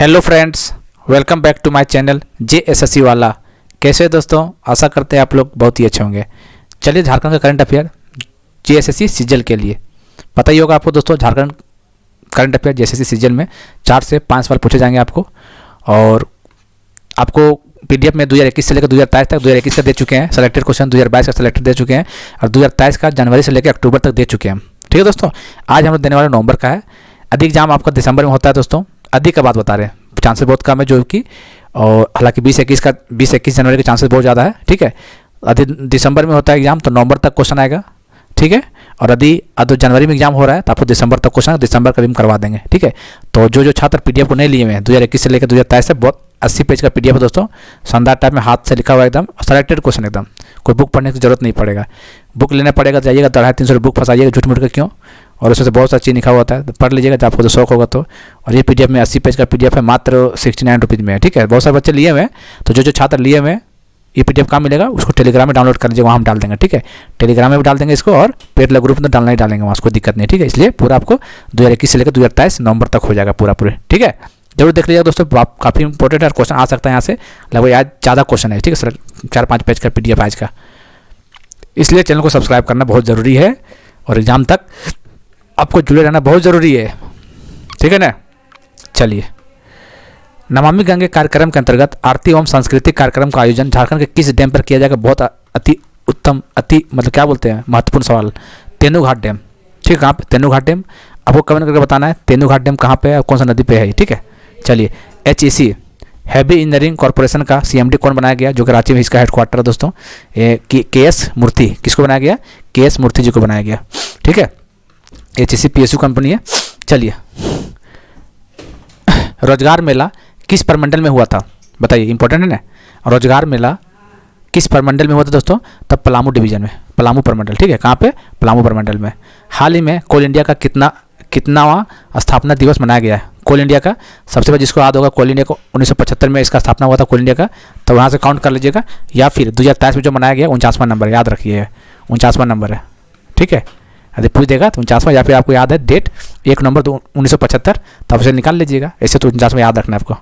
Hello friends, welcome back to my channel JSSC वाला। कैसे दोस्तों, आशा करते हैं आप लोग बहुत ही अच्छे होंगे। चलिए, झारखंड का करंट अफेयर JSSC सीजल के लिए पता ही होगा आपको दोस्तों। झारखंड करंट अफेयर JSSC सीजल में 4 से 5 सवाल पूछे जाएंगे आपको, और आपको PDF में 2021 से लेकर 2023 तक 2021 का दे चुके हैं सेलेक्टेड क्वेश्चन, 2022 का सेलेक्टेड दे चुके हैं, और 2023 का जनवरी से लेकर अक्टूबर तक दे चुके हैं। ठीक है दोस्तों, आज हम लोग देने वाले नवंबर का है। अधिक एग्जाम आपका दिसंबर में होता है दोस्तों। अधिक का बात बता रहे हैं, चांसेस बहुत कम है जो कि, और हालांकि 20-21 जनवरी के चांसेस बहुत ज़्यादा है। ठीक है, यदि दिसंबर में होता है एग्जाम तो नवंबर तक क्वेश्चन आएगा। ठीक है, और यदि जनवरी में एग्जाम हो रहा है तो आपको दिसंबर तक क्वेश्चन, दिसंबर का भी हम करवा देंगे। ठीक है, तो जो छात्र PDF को नहीं लिए हुए हैं 2021 से लेकर 2023 तक, बहुत 80 पेज का PDF है दोस्तों। शानदार टाइप में हाथ से लिखा हुआ एकदम, सेलेक्टेड क्वेश्चन एकदम। कोई बुक पढ़ने की जरूरत नहीं पड़ेगा। बुक लेना पड़ेगा, जाइएगा 250-300 बुक फंसाइएगा झूठ मूठ के, क्यों? और उसमें से बहुत सारा चीज़ लिखा होता है, तो पढ़ लीजिएगा जब आपको तो शौक होगा तो। और ये PDF में 80 पेज का PDF है, मात्र 69 रुपीज़ में है। ठीक है, बहुत सारे बच्चे लिए हुए हैं, तो जो छात्र लिए हुए हैं ये PDF कहाँ मिलेगा, उसको टेलीग्राम में डाउनलोड कर लीजिए, वहाँ हम डाल देंगे। ठीक है, टेलीग्राम में भी डाल देंगे इसको, और पेड ग्रुप में डालना ही डालेंगे, वहाँ कोई दिक्कत नहीं। ठीक है, इसलिए पूरा आपको 2021 से लेकर 2023 नवंबर तक हो जाएगा पूरा। ठीक है, जरूर देख लीजिएगा दोस्तों, काफ़ी इंपॉर्टेंट है, क्वेश्चन आ सकता है यहाँ से लगभग। आज ज़्यादा क्वेश्चन है। ठीक है सर, 4-5 पेज का PDF आज का, इसलिए चैनल को सब्सक्राइब करना बहुत ज़रूरी है, और एग्जाम तक आपको जुड़े रहना बहुत ज़रूरी है। ठीक है ना। चलिए, नमामि गंगे कार्यक्रम के अंतर्गत आरती एवं सांस्कृतिक कार्यक्रम का आयोजन झारखंड के किस डैम पर किया जाएगा? बहुत अति उत्तम, मतलब क्या बोलते हैं, महत्वपूर्ण सवाल। तेनूघाट डैम। ठीक है, कहाँ पे? तेनूघाट डैम। आपको कमेंट करके बताना है तेनूघाट डैम कहाँ पे है और कौन सा नदी पे है। ठीक है, चलिए। HEC हैवी इंजीनियरिंग कॉर्पोरेशन का CMD कौन बनाया गया? जो कि रांची में इसका हेडक्वार्टर है दोस्तों। KS मूर्ति। किसको बनाया गया? KS मूर्ति जी को बनाया गया। ठीक है, HEC PSU कंपनी है। चलिए, रोजगार मेला किस प्रमंडल में हुआ था? बताइए, इंपॉर्टेंट है ना। रोजगार मेला किस प्रमंडल में हुआ था दोस्तों? तब पलामू डिवीजन में, पलामू प्रमंडल। ठीक है, कहाँ पे? पलामू प्रमंडल में। हाल ही में कोल इंडिया का कितनावां स्थापना दिवस मनाया गया है? कोल इंडिया का सबसे पहले जिसको याद होगा, कोल इंडिया को 1975 में इसका स्थापना हुआ था कोल इंडिया का, तो वहाँ से काउंट कर लीजिएगा। या फिर 2023 में जो मनाया गया 49वां नंबर, याद रखिए 49वां नंबर है। ठीक है, यदि पूछ देगा तो 49वां, या फिर आपको याद है डेट 1 नवंबर 1975, तब उसे निकाल लीजिएगा। ऐसे तो 49वां याद रखना है आपको।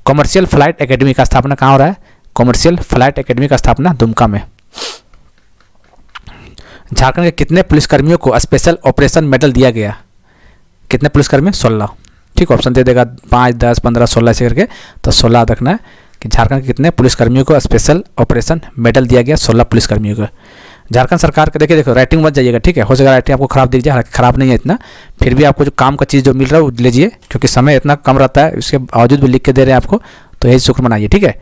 कॉमर्शियल फ्लाइट एकेडमी का स्थापना कहाँ हो रहा है? कॉमर्शियल फ्लाइट एकेडमी का स्थापना दुमका में। झारखंड के कितने पुलिसकर्मियों को स्पेशल ऑपरेशन मेडल दिया गया? कितने पुलिसकर्मी? 16। ठीक, ऑप्शन दे देगा 5, 10, 15, 16 ऐसे करके, तो 16 याद रखना है कि झारखंड के कितने पुलिसकर्मियों को स्पेशल ऑपरेशन मेडल दिया गया? 16 पुलिसकर्मियों को। झारखंड सरकार के देखो राइटिंग मत जाइएगा। ठीक है, हो सकेगा राइटिंग आपको खराब दिख जाए, हालांकि खराब नहीं है इतना, फिर भी आपको जो काम का चीज़ जो मिल रहा है वो लीजिए, क्योंकि समय इतना कम रहता है, उसके बावजूद भी लिख के दे रहे हैं आपको, तो यही शुक्र मनाइए। ठीक है,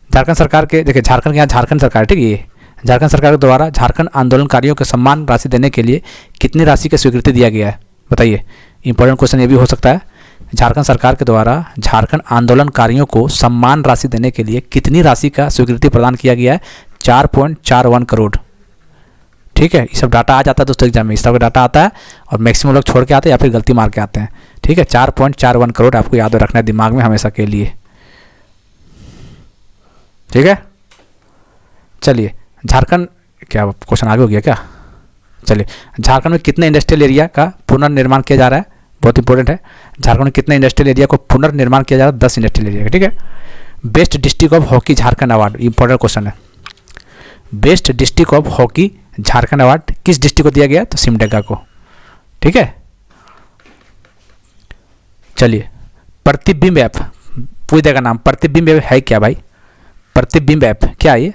झारखंड सरकार के देखिए, झारखंड के यहाँ झारखंड सरकार, ठीक है, ये झारखंड सरकार के द्वारा झारखंड आंदोलनकारियों को सम्मान राशि देने के लिए कितनी राशि की स्वीकृति दिया गया है? बताइए, इंपॉर्टेंट क्वेश्चन ये भी हो सकता है। झारखंड सरकार के द्वारा झारखंड आंदोलनकारियों को सम्मान राशि देने के लिए कितनी राशि का स्वीकृति प्रदान किया गया है? 4.41 करोड़। ठीक है, ये सब डाटा आ जाता है दोस्तों एग्जाम में, इस तरह का डाटा आता है, और मैक्सिमम लोग छोड़ के आते हैं या फिर गलती मार के आते हैं। ठीक है, 4.41 करोड़ आपको याद रखना है दिमाग में हमेशा के लिए। ठीक है, चलिए। झारखंड, क्या क्वेश्चन आगे हो गया क्या? चलिए, झारखंड में कितने इंडस्ट्रियल एरिया का पुनर्निर्माण किया जा रहा है? बहुत इंपॉर्टेंट है। झारखंड में कितने इंडस्ट्रियल एरिया को पुनर्निर्माण किया जा रहा है? 10 इंडस्ट्रियल एरिया का। ठीक है, best district of hockey Jharkhand award, important question है। Best district of hockey Jharkhand award किस डिस्ट्रिक्ट को दिया गया? तो सिमडेगा को। ठीक है, चलिए। प्रतिबिंब ऐप पूछ देगा नाम, प्रतिबिंब ऐप है क्या भाई? प्रतिबिंब ऐप क्या है ये?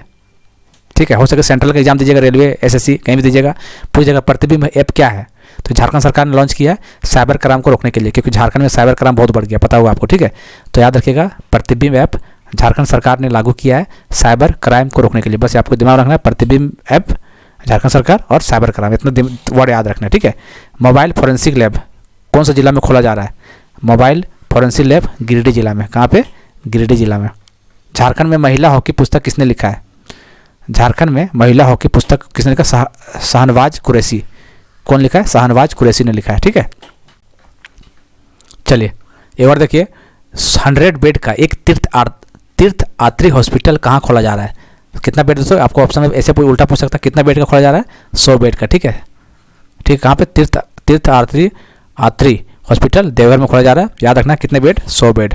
ठीक है, हो सके सेंट्रल का एग्जाम दीजिएगा, रेलवे, SSC कहीं भी दीजिएगा, पूछ देगा प्रतिबिंब ऐप क्या है। तो झारखंड सरकार ने लॉन्च किया है साइबर क्राइम को रोकने के लिए, क्योंकि झारखंड में साइबर क्राइम बहुत बढ़ गया, पता हुआ आपको। ठीक है, तो याद रखिएगा प्रतिबिंब ऐप झारखंड सरकार ने लागू किया है साइबर क्राइम को रोकने के लिए। बस आपको दिमाग रखना है, प्रतिबिंब ऐप झारखंड सरकार और साइबर क्राइम, इतना वर्ड याद रखना है। ठीक है, मोबाइल फॉरेंसिक लैब कौन सा जिला में खोला जा रहा है? मोबाइल फॉरेंसिक लैब गिरिडीह जिला में। कहाँ पे? गिरिडीह जिला में। झारखंड में महिला हॉकी पुस्तक किसने लिखा है? झारखंड में महिला हॉकी पुस्तक किसने लिखा? शाहनवाज कुरैशी। कौन लिखा है? शाहनवाज कुरैशी ने लिखा है। ठीक है, चलिए एक बार देखिए, 100 बेड का एक तीर्थयात्री हॉस्पिटल कहाँ खोला जा रहा है? कितना बेड दोस्तों? आपको ऑप्शन में ऐसे कोई उल्टा पूछ सकता है, कितना बेड का खोला जा रहा है? 100 बेड का। ठीक है, ठीक, कहाँ पे? तीर्थयात्री हॉस्पिटल देवघर में खोला जा रहा है। याद रखना कितने बेड? 100 बेड।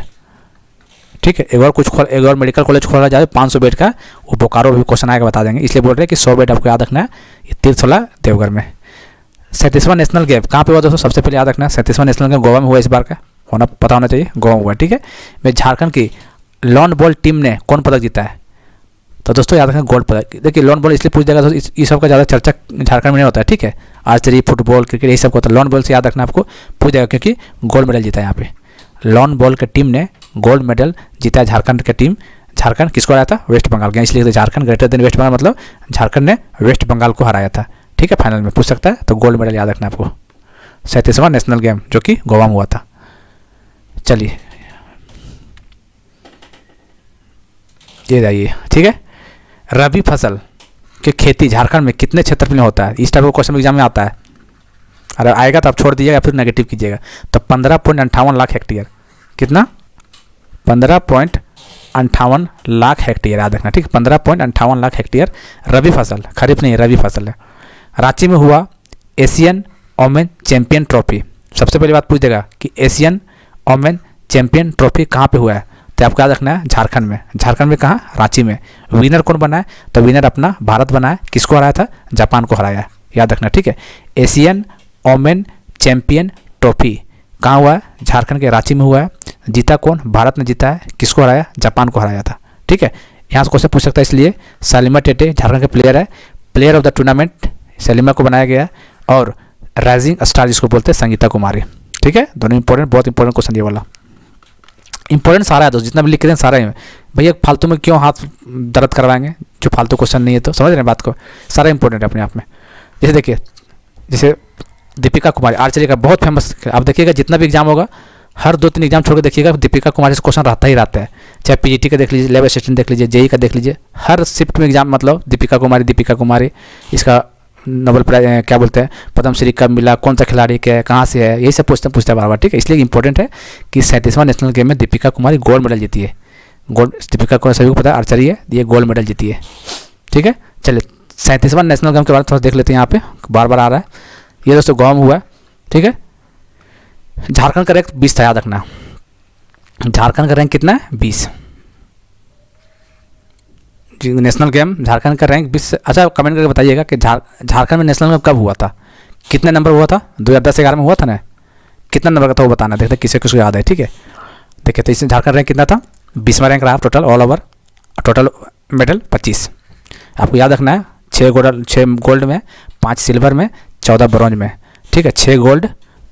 ठीक है। एक और मेडिकल कॉलेज खोला जाए 500 बेड का, वो बोकारो भी क्वेश्चन आएगा बता देंगे, इसलिए बोल रहे हैं कि 100 बेड आपको याद रखना है। ये तीर्थोला देवघर में। 37वां नेशनल गेम कहाँ पे हुआ दोस्तों, सबसे पहले याद रखना है 37वां नेशनल गेम गोवा में हुआ, इस बार का पता होना चाहिए, गोवा में हुआ। ठीक है। मैं झारखंड की लॉन बॉल टीम ने कौन पदक जीता है, तो दोस्तों याद रखना गोल्ड पदक। देखिए लॉन बॉल इसलिए पूछ जाएगा दोस्तों, इस सब का ज़्यादा चर्चा झारखंड में नहीं होता है। ठीक है। आर्चरी, फुटबॉल, क्रिकेट यही सब होता है, लॉन बॉल से याद रखना आपको पूछ जाएगा, क्योंकि गोल्ड मेडल जीता है यहाँ पे। लॉन बॉल की टीम ने गोल्ड मेडल जीता है। झारखंड की टीम, झारखंड किसको हराया था, वेस्ट बंगाल के, इसलिए तो झारखंड ग्रेटर देन वेस्ट बंगाल, मतलब झारखंड ने वेस्ट बंगाल को हराया था। ठीक है। फाइनल में पूछ सकता है, तो गोल्ड मेडल याद रखना आपको। 37वां नेशनल गेम जो कि गोवा में हुआ था। चलिए ये जाइए। ठीक है। रबी फसल की खेती झारखंड में कितने क्षेत्र में होता है, इस टाइप का क्वेश्चन एग्जाम में आता है। अरे आएगा तो आप छोड़ दीजिएगा, फिर नेगेटिव कीजिएगा। तो 15.58 लाख हेक्टेयर, कितना, 15.58 लाख हेक्टेयर याद रखना। ठीक है। 15.58 लाख हेक्टेयर रबी फसल, खरीफ नहीं रबी फसल है। रांची में हुआ एशियन ओमेन चैंपियन ट्रॉफी, सबसे पहली बात पूछ देगा कि एशियन ओमेन चैंपियन ट्रॉफी कहाँ पे हुआ है, तो आपको याद रखना है झारखंड में। झारखंड में कहाँ, रांची में। विनर कौन बना है, तो विनर अपना भारत बना है। किसको हराया था, जापान को हराया है, याद रखना। ठीक है। एशियन ओमेन चैंपियन ट्रॉफी कहाँ हुआ है, झारखंड के रांची में हुआ है। जीता कौन, भारत ने जीता है। किसको हराया, जापान को हराया था। ठीक है। यहाँ से क्वेश्चन पूछ सकता है, इसलिए सलीमा टेटे झारखंड के प्लेयर है। Player of the tournament Salima को बनाया गया, और राइजिंग स्टार जिसको बोलते हैं संगीता कुमारी। ठीक है। दोनों इंपॉर्टेंट, बहुत इंपॉर्टेंट क्वेश्चन ये वाला। इंपॉर्टेंट सारा है दोस्त, जितना भी लिख रहे हैं सारा ही है भैया। फालतू में क्यों हाथ दर्द करवाएंगे, जो फालतू क्वेश्चन नहीं है, तो समझ रहे हैं बात को, सारा इंपॉर्टेंट है अपने आप में। जैसे देखिए, जैसे दीपिका कुमारी आर्चरी का बहुत फेमस, आप देखिएगा जितना भी एग्जाम होगा, हर 2-3 एग्जाम छोड़ के देखिएगा दीपिका कुमारी से क्वेश्चन रहता ही रहता है। चाहे पीजीटी का देख लीजिए, लैब असिस्टेंट देख लीजिए, जेई का देख लीजिए, हर शिफ्ट में एग्जाम मतलब दीपिका कुमारी। इसका नोबेल प्राइज क्या बोलते हैं, पद्मश्री कब मिला, कौन सा खिलाड़ी क्या है, कहाँ से है, यही सब पूछते हैं बार बार। ठीक है। इसलिए इंपॉर्टेंट है कि 37वां नेशनल गेम में दीपिका कुमारी गोल्ड मेडल जीती है। गोल्ड, दीपिका को सभी को पता है आर्चरी है, ये गोल्ड मेडल जीती है। ठीक है। चलिए 37वां नेशनल गेम के बारे में थोड़ा देख लेते हैं, यहाँ पे बार बार आ रहा है ये दोस्तों, गाँव में हुआ है। ठीक है। झारखंड का रैंक 20 था, याद रखना। झारखंड का रैंक कितना है, 20। नेशनल गेम झारखंड का रैंक 20। अच्छा कमेंट करके बताइएगा कि झारखंड में नेशनल गेम कब हुआ था, कितने नंबर हुआ था, 2010-11 में हुआ था ना, कितना नंबर का था वो बताना, देखते किसे किसको याद है। ठीक है। देखिए तो इसमें झारखंड रैंक कितना था, 20वां रैंक रहा total all over, total medal 25। आपको याद रखना है 6 गोल्ड में, 5 सिल्वर में, 14 ब्रॉन्ज में। ठीक है। 6 gold,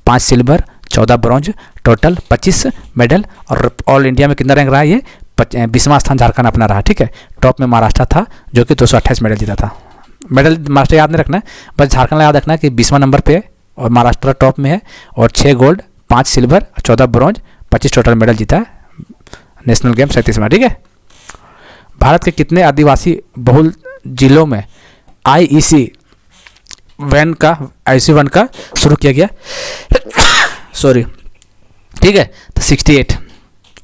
5 silver, 14 bronze, total 25 medal. और ऑल इंडिया में कितना रैंक रहा, ये 20वां स्थान झारखंड अपना रहा। ठीक है। टॉप में महाराष्ट्र था जो कि 228 मेडल जीता था। मेडल महाराष्ट्र याद नहीं रखना है, बस झारखंड याद रखना है कि 20वां नंबर पे और महाराष्ट्र टॉप में है, और 6 gold, 5 silver, 14 bronze, 25 total medal जीता है नेशनल गेम 37वां। ठीक है। भारत के कितने आदिवासी बहुल जिलों में IEC वन का शुरू किया गया, सॉरी। ठीक है। तो 68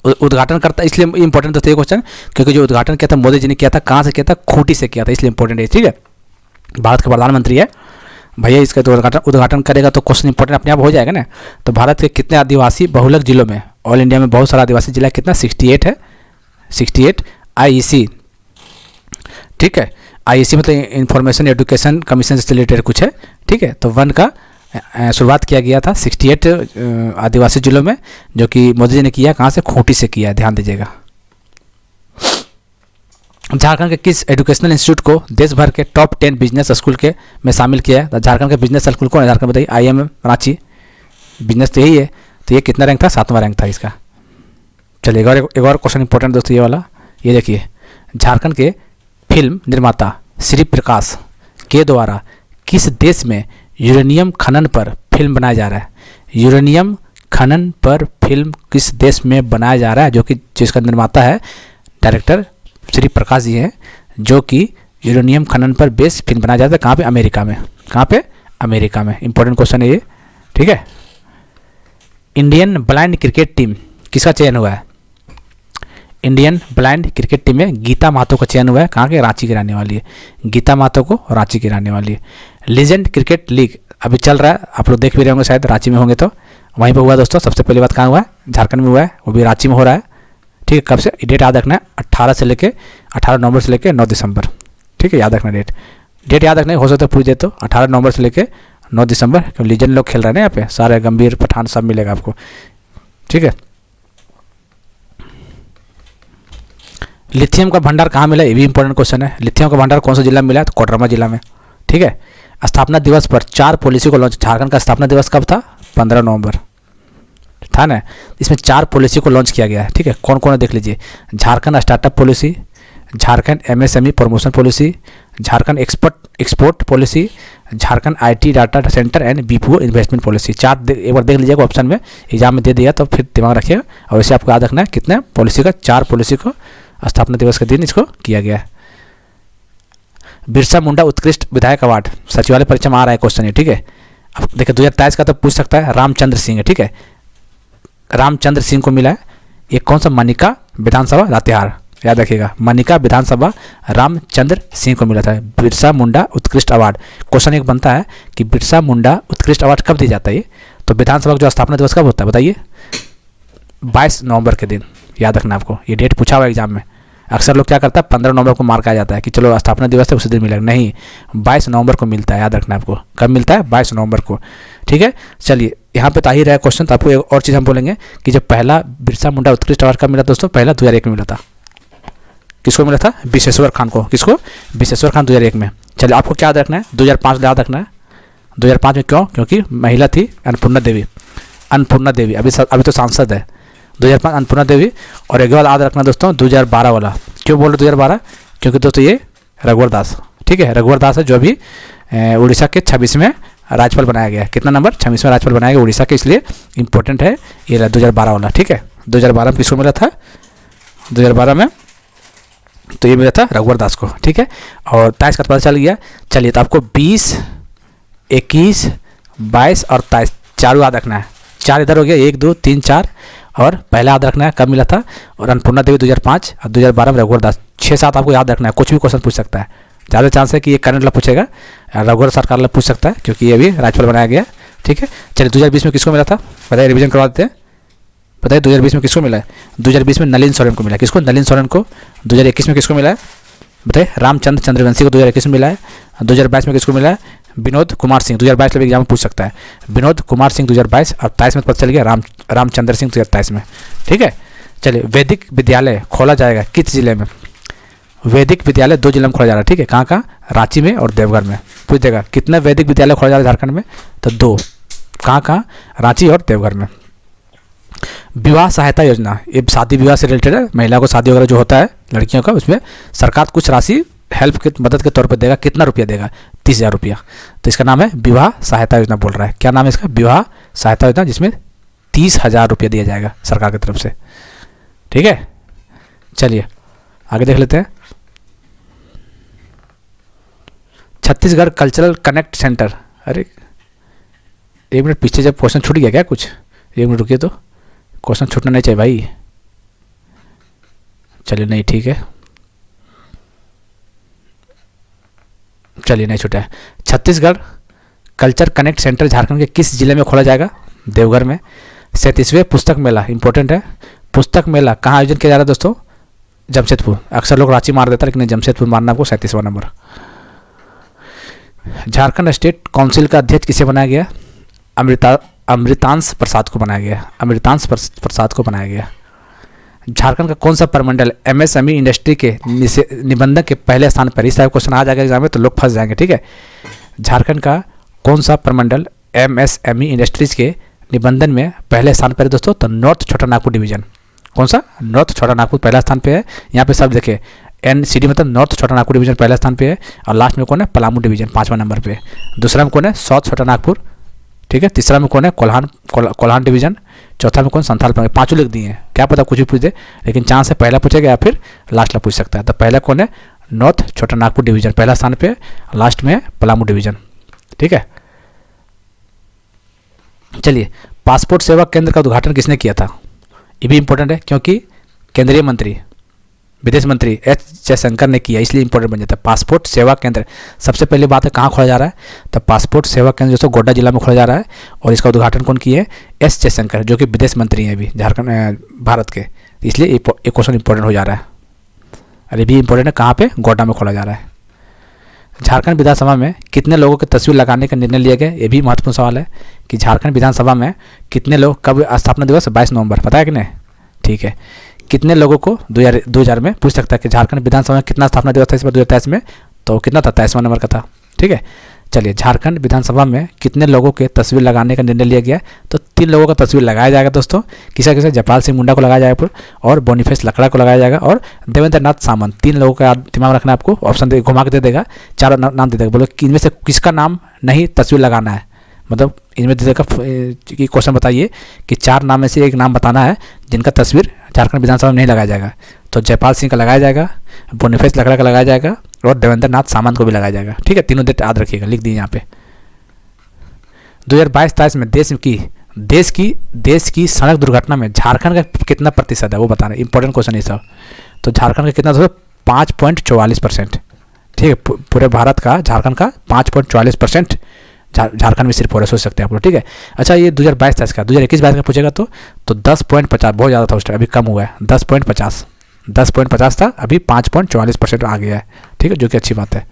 उद्घाटन करता, इसलिए इंपॉर्टेंट था ये क्वेश्चन, क्योंकि जो उद्घाटन किया था मोदी जी ने किया था, कहाँ से किया था, खूंटी से किया था, इसलिए इंपॉर्टेंट है। ठीक है। भारत के प्रधानमंत्री है भैया, इसका तो उद्घाटन करेगा तो क्वेश्चन इंपॉर्टेंट अपने आप हो जाएगा ना। तो भारत के कितने आदिवासी बहुलक जिलों में, ऑल इंडिया में बहुत सारा आदिवासी जिला कितना, 68 है। 68 IEC। ठीक है। IEC मतलब इंफॉर्मेशन एजुकेशन कमीशन से रिलेटेड कुछ है। ठीक है। तो वन का शुरुआत किया गया था 68 आदिवासी जिलों में, जो कि मोदी जी ने किया, कहाँ से, खूंटी से किया, ध्यान दीजिएगा। झारखंड के किस एजुकेशनल इंस्टीट्यूट को देश भर के टॉप 10 बिजनेस स्कूल के में शामिल किया है। झारखंड के बिजनेस स्कूल कौन है, झारखंड बताइए, IIM रांची, बिजनेस तो यही है। तो ये कितना रैंक था, 7वां रैंक था इसका। चलिए एक और क्वेश्चन इंपॉर्टेंट दोस्तों ये वाला, ये देखिए। झारखंड के फिल्म निर्माता श्री प्रकाश के द्वारा किस देश में यूरेनियम खनन पर फिल्म बनाया जा रहा है। यूरेनियम खनन पर फिल्म किस देश में बनाया जा रहा है, जो कि जिसका निर्माता है डायरेक्टर श्री प्रकाश जी हैं, जो कि यूरेनियम खनन पर बेस फिल्म बनाया जाता है, कहाँ पे, अमेरिका में। कहाँ पे, अमेरिका में। इंपॉर्टेंट क्वेश्चन है ये। ठीक है। इंडियन ब्लाइंड क्रिकेट टीम किसका चयन हुआ है, इंडियन ब्लाइंड क्रिकेट टीम में गीता महतो का चयन हुआ है, कहाँ के, रांची की रहने वाली है। गीता महतो को रांची की रहने वाली है। लीजेंड क्रिकेट लीग अभी चल रहा है, आप लोग देख भी रहे होंगे, शायद रांची में होंगे तो वहीं पर हुआ दोस्तों। सबसे पहली बात कहाँ हुआ है, झारखंड में हुआ है, वो भी रांची में हो रहा है। ठीक है, कब से, डेट याद रखना है 18 नवंबर से लेके 9 दिसंबर। ठीक है, याद रखना डेट याद रखना है, हो सकता है पूछ दे तो 18 नवंबर से लेके 9 दिसंबर, क्योंकि लीजेंड लोग खेल रहे हैं ना यहाँ पे, सारे गंभीर, पठान सब मिलेगा आपको। ठीक है, लिथियम का भंडार कहाँ मिला, ये भी इंपॉर्टेंट क्वेश्चन है। लिथियम का भंडार कौन सा जिला में मिला है, तो कोडरमा जिला में। ठीक है, स्थापना दिवस पर 4 पॉलिसी को लॉन्च, झारखंड का स्थापना दिवस कब था, 15 नवंबर था ना। इसमें 4 पॉलिसी को लॉन्च किया गया है। ठीक है, कौन कौन है देख लीजिए, Jharkhand startup policy, Jharkhand MSME promotion policy, Jharkhand export policy, Jharkhand IT data centre and BPO investment policy. 4 एक बार देख लीजिएगा, ऑप्शन में एग्जाम में दे दिया तो फिर दिमाग रखिएगा। और वैसे आपको याद रखना है कितने पॉलिसी का, 4 पॉलिसी को स्थापना दिवस के दिन इसको किया गया है। बिरसा मुंडा उत्कृष्ट विधायक अवार्ड, सचिवालय परीक्षा में आ रहा है क्वेश्चन ये। ठीक है, अब देखिए 2023 का तो पूछ सकता है, रामचंद्र सिंह है। ठीक है, रामचंद्र सिंह को मिला है, ये कौन सा, मनिका विधानसभा लातेहार, याद रखिएगा, मनिका विधानसभा रामचंद्र सिंह को मिला था बिरसा मुंडा उत्कृष्ट अवार्ड। क्वेश्चन एक बनता है कि बिरसा मुंडा उत्कृष्ट अवार्ड कब दिया जाता है, तो विधानसभा का जो स्थापना दिवस कब होता है बताइए, 22 नवंबर के दिन। याद रखना आपको, ये डेट पूछा हुआ एग्जाम में। अक्सर लोग क्या करता है, 15 नवंबर को मार्क आ जाता है कि चलो स्थापना दिवस है उसी दिन मिलेगा, नहीं, 22 नवंबर को मिलता है। याद रखना आपको, कब मिलता है, 22 नवंबर को। ठीक है, चलिए यहाँ पे तो आ ही रहा क्वेश्चन, तो आपको एक और चीज़ हम बोलेंगे कि जब पहला बिरसा मुंडा उत्कृष्ट अवार्ड कब मिला दोस्तों, पहला 2001 में मिला था। किसको मिला था, विशेश्वर खान को। किसको, विशेश्वर खान 2001 में। चलिए आपको क्या याद रखना है, 2005 याद रखना है। 2005 में क्यों, क्योंकि महिला थी अन्नपूर्णा देवी, अभी तो सांसद है। 2005 अन्नपूर्णा देवी। और एक बार याद रखना दोस्तों 2012 वाला, क्यों बोल रहे 2012, क्योंकि दोस्तों ये रघुवर दास, ठीक है, रघुवर दास है जो अभी उड़ीसा के 26वें राज्यपाल बनाया गया है। कितना नंबर, 26वें राज्यपाल बनाया गया उड़ीसा के, इसलिए इंपॉर्टेंट है ये 2012 वाला। ठीक है, 2012 में किसको मिला था, 2012 में तो ये मिला था रघुवर दास को। ठीक है, और 23 का पता चल गया। चलिए तो आपको 20, 21, 22 और 23 चारों याद रखना है। 4 इधर हो गया, 1, 2, 3, 4, और पहला याद रखना है कब मिला था, और अन्नपूर्णा देवी 2005 और 2012 में रघुवर दास। 6-7 आपको याद रखना है, कुछ भी क्वेश्चन पूछ सकता है, ज़्यादा चांस है कि ये करंट ला पूछेगा, रघुवर सरकार ला पूछ सकता है क्योंकि ये भी राज्यपाल बनाया गया। ठीक है, चलिए 2020 में किसको मिला था बताइए, रिवीजन करवा देते हैं। बताइए 2020 में किसको मिला है, 2020 में नलिन सोरेन को मिला है। किसको, नलिन सोरेन को। 2021 में किसको मिला है बताइए, रामचंद्र चंद्रवंशी को 2021 में मिला है। 2022 में किसको मिला है, विनोद कुमार सिंह। 2022 में एग्जाम में पूछ सकता है, विनोद कुमार सिंह 2022, और 23 में पता चल गया रामचंद्र सिंह 2023 में। ठीक है, चलिए वैदिक विद्यालय खोला जाएगा किस जिले में, वैदिक विद्यालय 2 जिले में खोला जा रहा है। ठीक है, कहाँ कहाँ, रांची में और देवघर में। पूछ देगा कितने वैदिक विद्यालय खोला जा रहा है झारखंड में, तो 2, कहाँ कहाँ, रांची और देवघर में। विवाह सहायता योजना, ये शादी विवाह से रिलेटेड है, महिला को शादी वगैरह जो होता है लड़कियों का, उसमें सरकार कुछ राशि हेल्प के मदद के तौर पर देगा। कितना रुपया देगा, 30,000 रुपया। तो इसका नाम है विवाह सहायता योजना बोल रहा है। क्या नाम है इसका, विवाह सहायता योजना, जिसमें 30,000 रुपया दिया जाएगा सरकार की तरफ से। ठीक है, चलिए आगे देख लेते हैं। छत्तीसगढ़ कल्चरल कनेक्ट सेंटर, अरे 1 मिनट पीछे, जब क्वेश्चन छूट गया क्या कुछ, 1 मिनट रुकिए, तो क्वेश्चन छूटना नहीं चाहिए भाई। चलिए नहीं, ठीक है, चलिए नहीं छूटा है। Chhattisgarh culture connect centre Jharkhand के किस जिले में खोला जाएगा, देवघर में। 37वें पुस्तक मेला, इंपॉर्टेंट है, पुस्तक मेला कहाँ आयोजन किया जा रहा है दोस्तों, जमशेदपुर। अक्सर लोग रांची मार देता है, लेकिन जमशेदपुर मारना आपको 37वां नंबर। झारखंड स्टेट काउंसिल का अध्यक्ष किसे बनाया गया, अमृतांश प्रसाद को बनाया गया, अमृतांश प्रसाद को बनाया गया। झारखंड का कौन सा प्रमंडल एमएसएमई इंडस्ट्री के निबंधक के पहले स्थान पर, इस टाइप क्वेश्चन आ जाएगा एग्जाम में तो लोग फंस जाएंगे। ठीक है, झारखंड का कौन सा प्रमंडल एमएसएमई इंडस्ट्रीज के निबंधन में पहले स्थान पर है दोस्तों, तो नॉर्थ छोटा नागपुर डिवीजन। कौन सा, नॉर्थ छोटा नागपुर पहला स्थान पे है। यहाँ पे सब देखे, NCD मतलब नॉर्थ छोटा नागपुर डिवीजन पहला स्थान पे है, और लास्ट में कौन है, पलामू डिवीजन 5वां नंबर पे। दूसरा में कौन है, साउथ छोटा नागपुर। ठीक है, तीसरा में कौन है, कोल्हान डिवीजन। चौथा में कौन, संथाल। 5 लिख दिए हैं, क्या पता कुछ भी पूछ दे, लेकिन चांस है पहला पूछेगा या फिर लास्ट ला पूछ सकता है। तो पहला कौन है, नॉर्थ छोटा नागपुर डिवीजन पहला स्थान पे, लास्ट में पलामू डिवीजन। ठीक है, चलिए पासपोर्ट सेवा केंद्र का उद्घाटन किसने किया था, ये भी इंपॉर्टेंट है क्योंकि केंद्रीय मंत्री विदेश मंत्री एस जयशंकर ने किया, इसलिए इंपॉर्टेंट बन जाता है। पासपोर्ट सेवा केंद्र, सबसे पहली बात है कहाँ खोला जा रहा है, तो पासपोर्ट सेवा केंद्र दोस्तों गोड्डा जिला में खोला जा रहा है और इसका उद्घाटन कौन किए है, एस जयशंकर, जो कि विदेश मंत्री हैं अभी झारखंड भारत के, इसलिए एक क्वेश्चन इंपॉर्टेंट हो जा रहा है। अरे भी इंपॉर्टेंट है, कहाँ पे, गोड्डा में खोला जा रहा है। झारखंड विधानसभा में कितने लोगों की तस्वीर लगाने का निर्णय लिया गया, ये भी महत्वपूर्ण सवाल है कि झारखंड विधानसभा में कितने लोग, कब स्थापना दिवस 22 नवंबर, पता है कि नहीं, ठीक है। कितने लोगों को 2000 में पूछ सकता है कि झारखंड विधानसभा में कितना स्थापना दिवस था इस बार 2023 में, तो कितना था, 23वां नंबर का था, ठीक है। चलिए, झारखंड विधानसभा में कितने लोगों के तस्वीर लगाने का निर्णय लिया गया, तो 3 लोगों का तस्वीर लगाया जाएगा दोस्तों। किसा किसा, जयपाल सिंह मुंडा को लगाया जाएगा और बोनीफेस लकड़ा को लगाया जाएगा और देवेंद्र नाथ सामंत, 3 लोगों का दिमाग में रखना है आपको, ऑप्शन घुमा के दे देगा, 4 नाम दे देगा, बोलो कि इनमें से किसका नाम नहीं तस्वीर लगाना है, मतलब इनमें दे देगा कि क्वेश्चन बताइए कि 4 नाम में से एक नाम बताना है जिनका तस्वीर झारखंड विधानसभा में नहीं लगाया जाएगा, तो जयपाल सिंह का लगाया जाएगा, बोनीफेस लकड़ा का लगाया जाएगा और देवेंद्र नाथ सामंत को भी लगाया जाएगा, ठीक है। तीनों डेट याद रखिएगा, लिख दिए यहाँ पे। 2022-23 में देश की सड़क दुर्घटना में झारखंड का कितना प्रतिशत है वो बताना, इंपॉर्टेंट क्वेश्चन है सब। तो झारखंड का कितना, 5.44%, ठीक है। पूरे भारत का झारखंड का 5.44% झारखंड में सिर्फ हो रहा है, सोच सकते हैं आप लोग, ठीक है। अच्छा, ये 2022-23 का, 2021-22 का पूछेगा तो 10.50, बहुत ज़्यादा था उस टाइम, अभी कम हुआ है, 10.50 था, अभी 5.44% आ गया है, ठीक है, जो कि अच्छी बात है।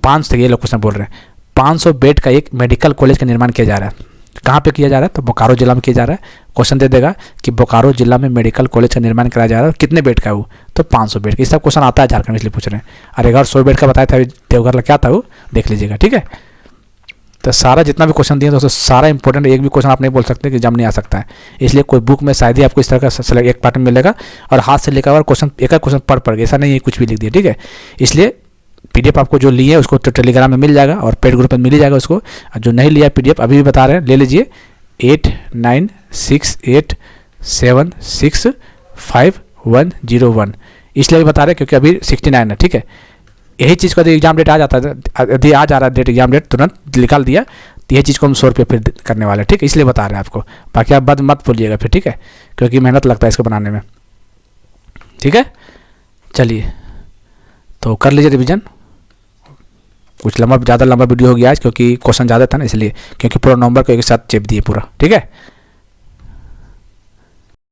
500, ये लोग क्वेश्चन बोल रहे हैं, 500 बेड का एक मेडिकल कॉलेज का निर्माण किया जा रहा है, कहाँ पे किया जा रहा है, तो बोकारो जिला में किया जा रहा है। क्वेश्चन दे देगा कि बोकारो जिला में मेडिकल कॉलेज का निर्माण कराया जा रहा है, कितने बेड का है वो, तो 500 बेड का। इस सब क्वेश्चन आता है झारखंड में, इसलिए पूछ रहे हैं। अरे अगर 100 बेड का बताया था देवघर, क्या था वो, देख लीजिएगा, ठीक है। तो सारा जितना भी क्वेश्चन दिए दोस्तों, सारा इंपॉर्टेंट, एक भी क्वेश्चन आप नहीं बोल सकते कि एग्जाम नहीं आ सकता है, इसलिए कोई बुक में शायद ही आपको इस तरह का एक पैटर्न मिलेगा और हाथ से लिखा हुआ क्वेश्चन, एक क्वेश्चन पढ़ ऐसा नहीं है कुछ भी लिख दिया, ठीक है। इसलिए पीडीएफ आपको जो लिए है उसको तो टेलीग्राम में मिल जाएगा और पेड ग्रुप में मिल ही जाएगा उसको। जो नहीं लिया पीडीएफ, अभी भी बता रहे हैं, ले लीजिए 8968765101, इसलिए बता रहे हैं क्योंकि अभी 69 है, ठीक है। यही चीज़ का एग्जाम डेट आ जाता है, यदि आ जा रहा है डेट, एग्जाम डेट तुरंत निकाल दिया, तो यही चीज़ को हम 100 रुपये फिर करने वाले हैं, ठीक है, इसलिए बता रहे हैं आपको। बाकी आप बात मत बोलिएगा फिर, ठीक है, क्योंकि मेहनत लगता है इसको बनाने में, ठीक है। चलिए, तो कर लीजिए रिवीजन। कुछ ज़्यादा लंबा वीडियो हो गया आज, क्योंकि क्वेश्चन ज़्यादा था ना, इसलिए, क्योंकि पूरा नंबर को एक साथ चेप दिए पूरा, ठीक है।